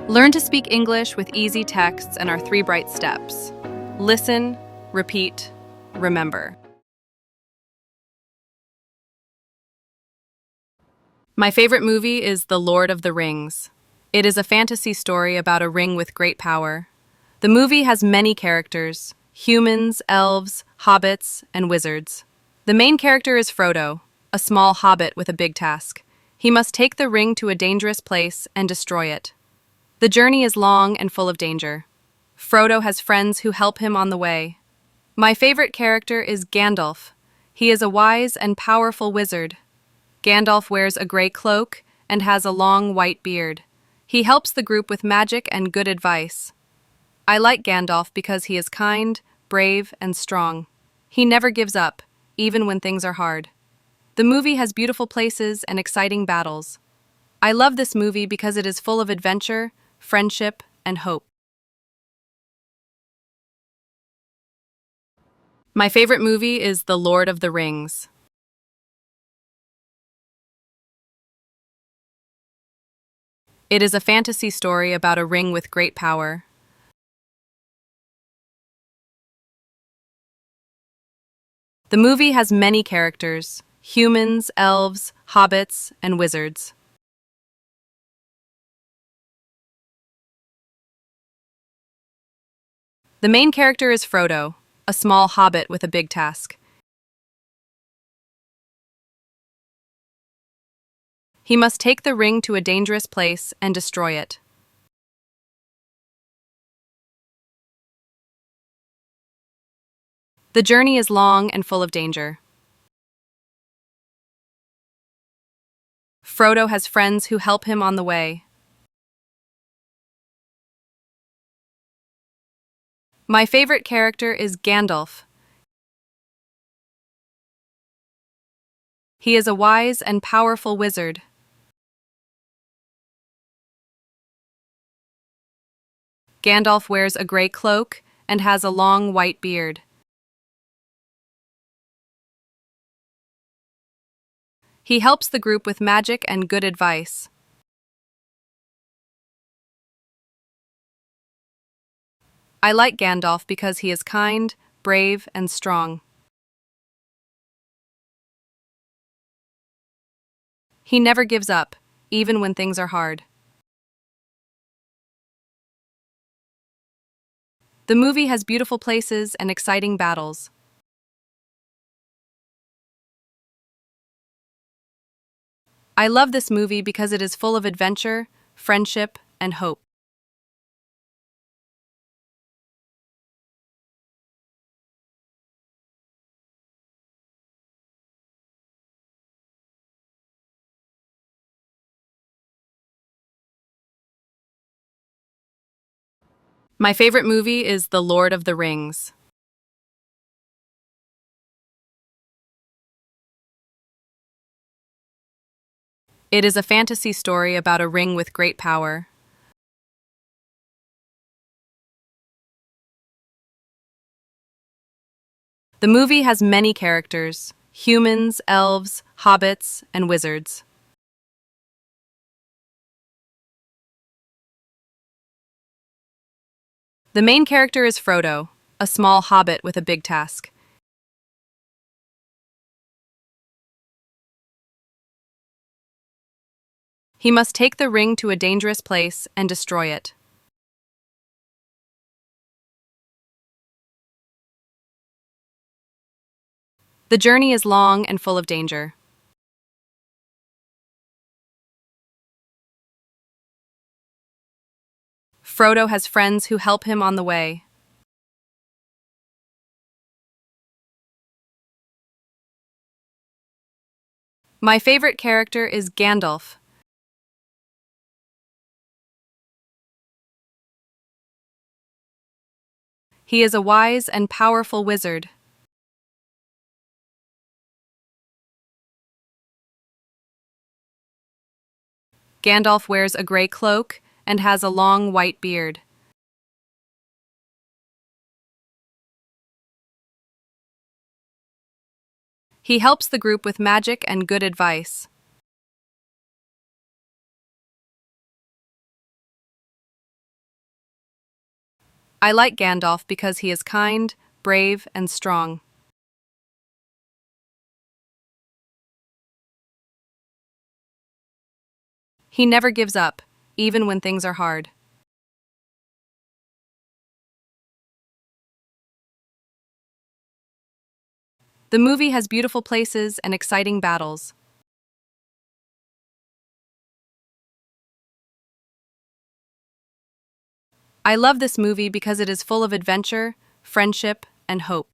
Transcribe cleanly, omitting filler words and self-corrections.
Learn to speak English with easy texts and our 3 bright steps. Listen, repeat, remember. My favorite movie is The Lord of the Rings. It is a fantasy story about a ring with great power. The movie has many characters: humans, elves, hobbits, and wizards. The main character is Frodo, a small hobbit with a big task. He must take the ring to a dangerous place and destroy it. The journey is long and full of danger. Frodo has friends who help him on the way. My favorite character is Gandalf. He is a wise and powerful wizard. Gandalf wears a gray cloak and has a long white beard. He helps the group with magic and good advice. I like Gandalf because he is kind, brave, and strong. He never gives up, even when things are hard. The movie has beautiful places and exciting battles. I love this movie because it is full of adventure, friendship, and hope. My favorite movie is The Lord of the Rings. It is a fantasy story about a ring with great power. The movie has many characters: humans, elves, hobbits, and wizards. The main character is Frodo, a small hobbit with a big task. He must take the ring to a dangerous place and destroy it. The journey is long and full of danger. Frodo has friends who help him on the way. My favorite character is Gandalf. He is a wise and powerful wizard. Gandalf wears a gray cloak and has a long white beard. He helps the group with magic and good advice. I like Gandalf because he is kind, brave, and strong. He never gives up, even when things are hard. The movie has beautiful places and exciting battles. I love this movie because it is full of adventure, friendship, and hope. My favorite movie is The Lord of the Rings. It is a fantasy story about a ring with great power. The movie has many characters: humans, elves, hobbits, and wizards. The main character is Frodo, a small hobbit with a big task. He must take the ring to a dangerous place and destroy it. The journey is long and full of danger. Frodo has friends who help him on the way. My favorite character is Gandalf. He is a wise and powerful wizard. Gandalf wears a gray cloak and has a long white beard. He helps the group with magic and good advice. I like Gandalf because he is kind, brave, and strong. He never gives up, even when things are hard. The movie has beautiful places and exciting battles. I love this movie because it is full of adventure, friendship, and hope.